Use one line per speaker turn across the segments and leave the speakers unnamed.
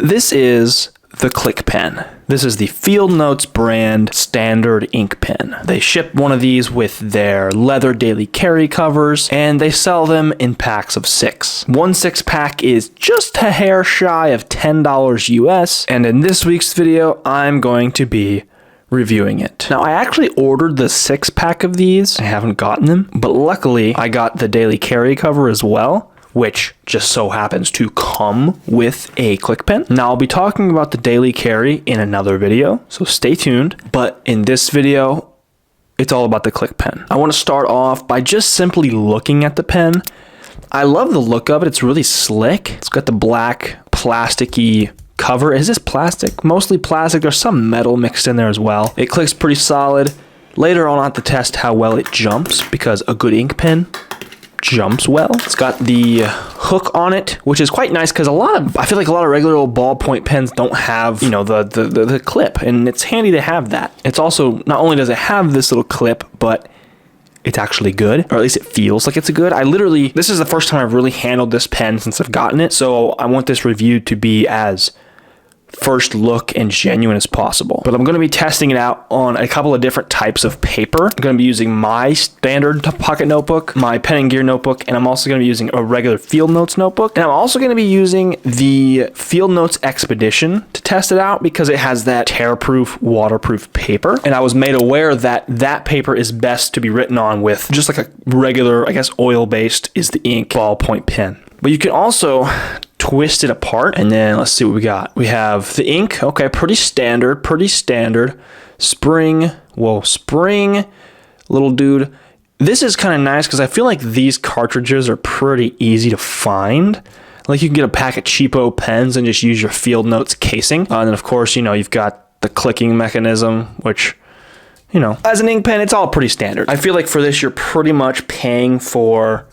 This is the Clic Pen. This is the Field Notes brand standard ink pen. They ship one of these with their leather daily carry covers, and they sell them in packs of 6. One 6-pack is just a hair shy of $10 US, and in this week's video, I'm going to be reviewing it. Now, I actually ordered the 6-pack of these. I haven't gotten them, but luckily I got the daily carry cover as well, which just so happens to come with a Clic Pen. Now, I'll be talking about the daily carry in another video, so stay tuned. But in this video, it's all about the Clic Pen. I want to start off by just simply looking at the pen. I love the look of it. It's really slick. It's got the black plasticky cover. Is this plastic? Mostly plastic. There's some metal mixed in there as well. It clicks pretty solid. Later on, I'll have to test how well it jumps, because a good ink pen jumps well. It's got the hook on it, which is quite nice because I feel like a lot of regular old ballpoint pens don't have, the clip, and it's handy to have that. It's also, not only does it have this little clip, but it's actually good, or at least it feels like it's this is the first time I've really handled this pen since I've gotten it, so I want this review to be as first look and genuine as possible. But I'm going to be testing it out on a couple of different types of paper. I'm going to be using my standard pocket notebook, my pen and gear notebook, and I'm also going to be using a regular Field Notes notebook. And I'm also going to be using the Field Notes Expedition to test it out because it has that tear-proof, waterproof paper. And I was made aware that that paper is best to be written on with just like a regular, I guess, oil-based is the ink ballpoint pen. But you can also twist it apart, and then let's see what we got. We have the ink, okay, pretty standard. Spring, little dude. This is kind of nice because I feel like these cartridges are pretty easy to find. Like, you can get a pack of cheapo pens and just use your Field Notes casing. And then, of course, you've got the clicking mechanism, which, as an ink pen, it's all pretty standard. I feel like for this, you're pretty much paying for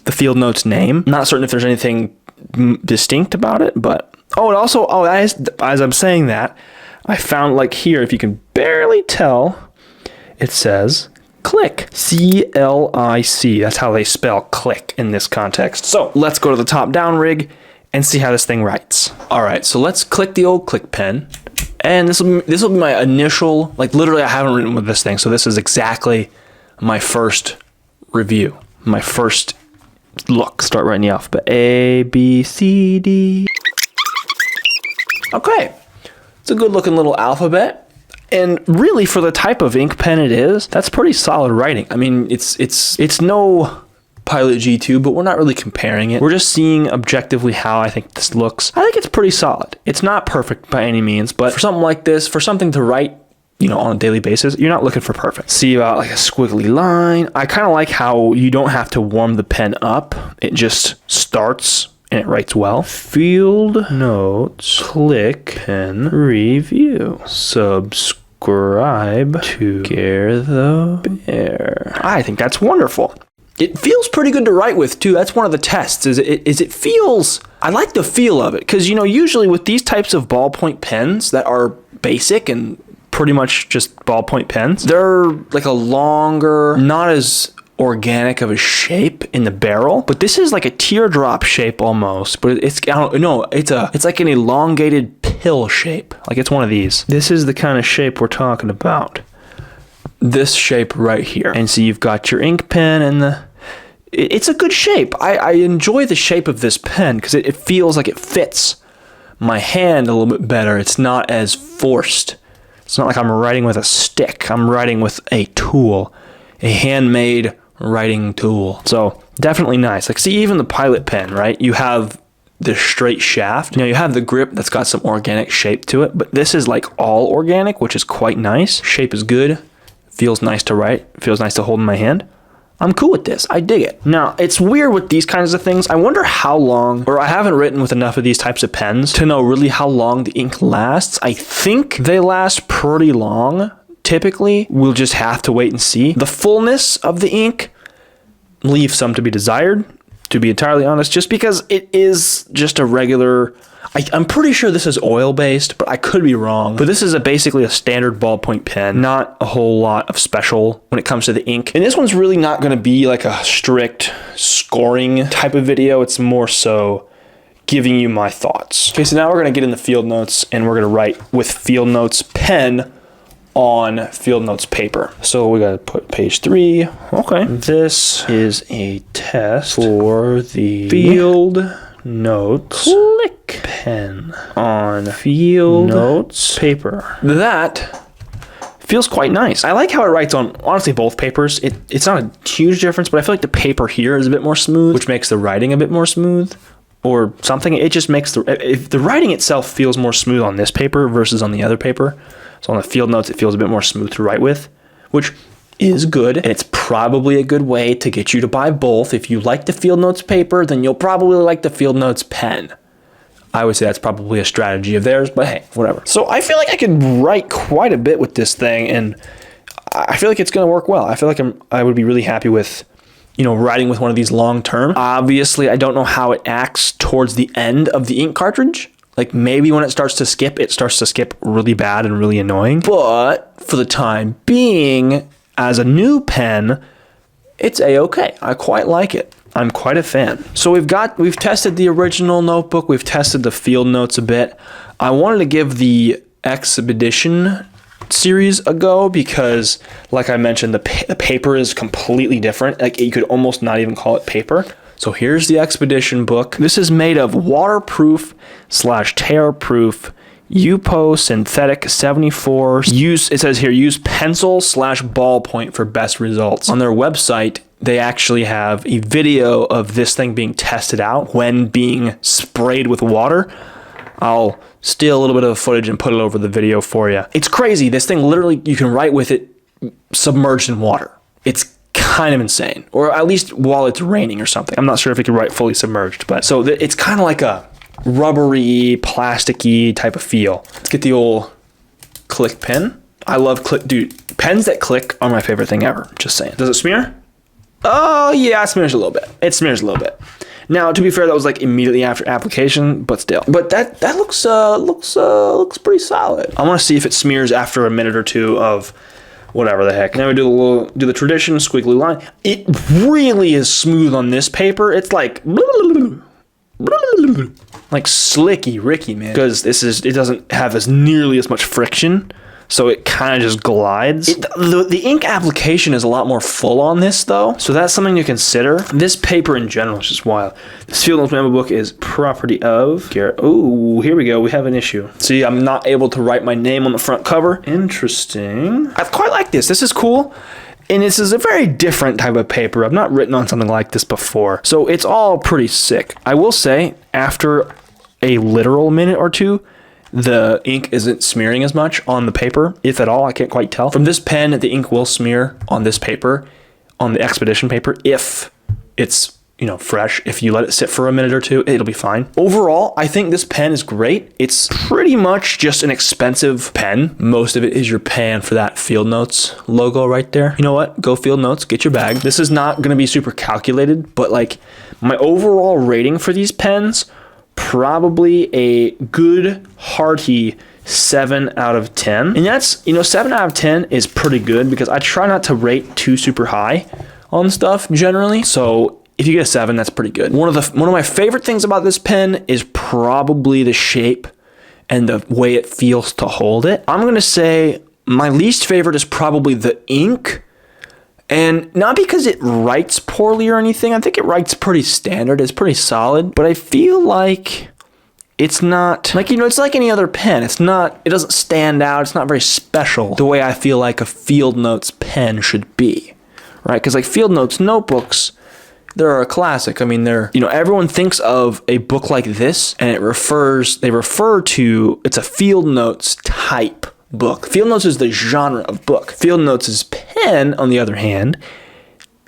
the Field Notes name. I'm not certain if there's anything distinct about it, but as I'm saying that, I found, like, here, if you can barely tell, it says Clic, C-L-I-C. That's how they spell click in this context. So let's go to the top down rig and see how this thing writes. All right, so let's click the old Clic Pen, and this will be my initial, like, literally I haven't written with this thing, so this is exactly my first review, my first look. Start writing the alphabet. A, B, C, D. Okay. It's a good looking little alphabet. And really, for the type of ink pen it is, that's pretty solid writing. I mean, it's no Pilot G2, but we're not really comparing it. We're just seeing objectively how I think this looks. I think it's pretty solid. It's not perfect by any means, but for something like this, for something to write, on a daily basis, you're not looking for perfect. See about like a squiggly line. I kind of like how you don't have to warm the pen up. It just starts and it writes well. Field Notes Clic Pen Review. Subscribe to GareTheBear. I think that's wonderful. It feels pretty good to write with too. That's one of the tests. It feels, I like the feel of it, because usually with these types of ballpoint pens that are basic and pretty much just ballpoint pens, they're like a longer, not as organic of a shape in the barrel, but this is like a teardrop shape almost, but it's like an elongated pill shape. Like, it's one of these. This is the kind of shape we're talking about. This shape right here. And so you've got your ink pen, and it's a good shape. I enjoy the shape of this pen because it feels like it fits my hand a little bit better. It's not as forced. It's not like I'm writing with a stick. I'm writing with a tool, a handmade writing tool. So definitely nice. Like, see, even the Pilot pen, right? You have the straight shaft. You have the grip that's got some organic shape to it, but this is like all organic, which is quite nice. Shape is good. Feels nice to write. Feels nice to hold in my hand. I'm cool with this. I dig it. Now, it's weird with these kinds of things. I wonder how long, or I haven't written with enough of these types of pens to know really how long the ink lasts. I think they last pretty long. Typically, we'll just have to wait and see. The fullness of the ink leaves some to be desired, to be entirely honest, just because it is just a regular, I'm pretty sure this is oil-based, but I could be wrong. But this is basically a standard ballpoint pen, not a whole lot of special when it comes to the ink. And this one's really not going to be like a strict scoring type of video. It's more so giving you my thoughts. Okay, so now we're gonna get in the Field Notes and we're gonna write with Field Notes pen on Field Notes paper. So we gotta put page 3. Okay. This is a test for the Field Notes Clic Pen on Field Notes paper. That feels quite nice. I like how it writes on, honestly, both papers. It's not a huge difference, but I feel like the paper here is a bit more smooth, which makes the writing a bit more smooth or something. It just makes if the writing itself feels more smooth on this paper versus on the other paper. So on the Field Notes, it feels a bit more smooth to write with, which is good. And it's probably a good way to get you to buy both. If you like the Field Notes paper, then you'll probably like the Field Notes pen. I would say that's probably a strategy of theirs, but hey, whatever. So I feel like I could write quite a bit with this thing, and I feel like it's going to work well. I feel like I would be really happy with, writing with one of these long term. Obviously, I don't know how it acts towards the end of the ink cartridge. Like maybe when it starts to skip really bad and really annoying. But for the time being, as a new pen, it's a-okay. I quite like it. I'm quite a fan. So we've tested the original notebook. We've tested the Field Notes a bit. I wanted to give the Expedition series a go because, like I mentioned, the paper is completely different. Like you could almost not even call it paper. So here's the Expedition book. This is made of waterproof/tear-proof Yupo synthetic 74. It says here, use pencil/ballpoint for best results. On their website, they actually have a video of this thing being tested out when being sprayed with water. I'll steal a little bit of footage and put it over the video for you. It's crazy. This thing literally, you can write with it submerged in water. It's kind of insane, or at least while it's raining or something. I'm not sure if it can write fully submerged, but so it's kind of like a rubbery, plasticky type of feel. Let's get the old Clic Pen. I love dude, pens that click are my favorite thing ever. Just saying. Does it smear? Oh yeah, it smears a little bit. Now, to be fair, that was like immediately after application, but still. But that looks pretty solid. I want to see if it smears after a minute or two of whatever the heck. Now we do the tradition squiggly line. It really is smooth on this paper. It's like slicky Ricky, man. Because it doesn't have as nearly as much friction, so it kind of just glides. The ink application is a lot more full on this though, so that's something to consider. This paper in general is just wild. This Field Notes memo book is property of Garrett. Oh, here we go. We have an issue. See, I'm not able to write my name on the front cover. Interesting. I quite like this. This is cool. And this is a very different type of paper. I've not written on something like this before. So it's all pretty sick. I will say, after a literal minute or two, the ink isn't smearing as much on the paper, if at all. I can't quite tell. From this pen, the ink will smear on this paper, on the Expedition paper, if it's fresh. If you let it sit for a minute or two, it'll be fine. Overall, I think this pen is great. It's pretty much just an expensive pen. Most of it is your pan for that Field Notes logo right there. You know what? Go Field Notes, get your bag. This is not going to be super calculated, but like my overall rating for these pens, probably a good hearty 7 out of 10. And that's, 7 out of 10 is pretty good because I try not to rate too super high on stuff generally. So if you get a 7, that's pretty good. One of my favorite things about this pen is probably the shape and the way it feels to hold it. I'm going to say my least favorite is probably the ink. And not because it writes poorly or anything. I think it writes pretty standard. It's pretty solid. But I feel like it's not, it's like any other pen. It doesn't stand out. It's not very special the way I feel like a Field Notes pen should be, right? Because like Field Notes notebooks, they're a classic. I mean, everyone thinks of a book like this and they refer to, it's a Field Notes type book. Field Notes is the genre of book. Field Notes' pen, on the other hand,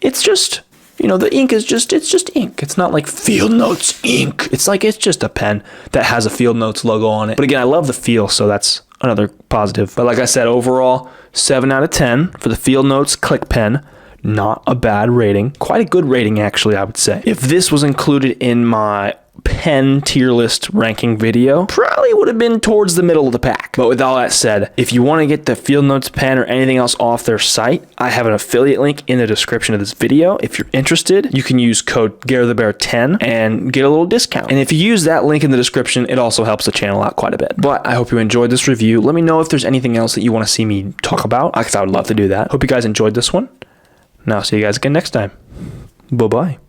it's just, the ink is it's just ink. It's not like Field Notes ink. It's just a pen that has a Field Notes logo on it. But again, I love the feel, so that's another positive. But like I said, overall, 7 out of 10 for the Field Notes Clic Pen. Not a bad rating. Quite a good rating, actually, I would say. If this was included in my pen tier list ranking video, probably would have been towards the middle of the pack. But with all that said, if you want to get the Field Notes pen or anything else off their site, I have an affiliate link in the description of this video. If you're interested, you can use code GareTheBear10 and get a little discount. And if you use that link in the description, it also helps the channel out quite a bit. But I hope you enjoyed this review. Let me know if there's anything else that you want to see me talk about, because I would love to do that. Hope you guys enjoyed this one. Now, see you guys again next time. Bye-bye.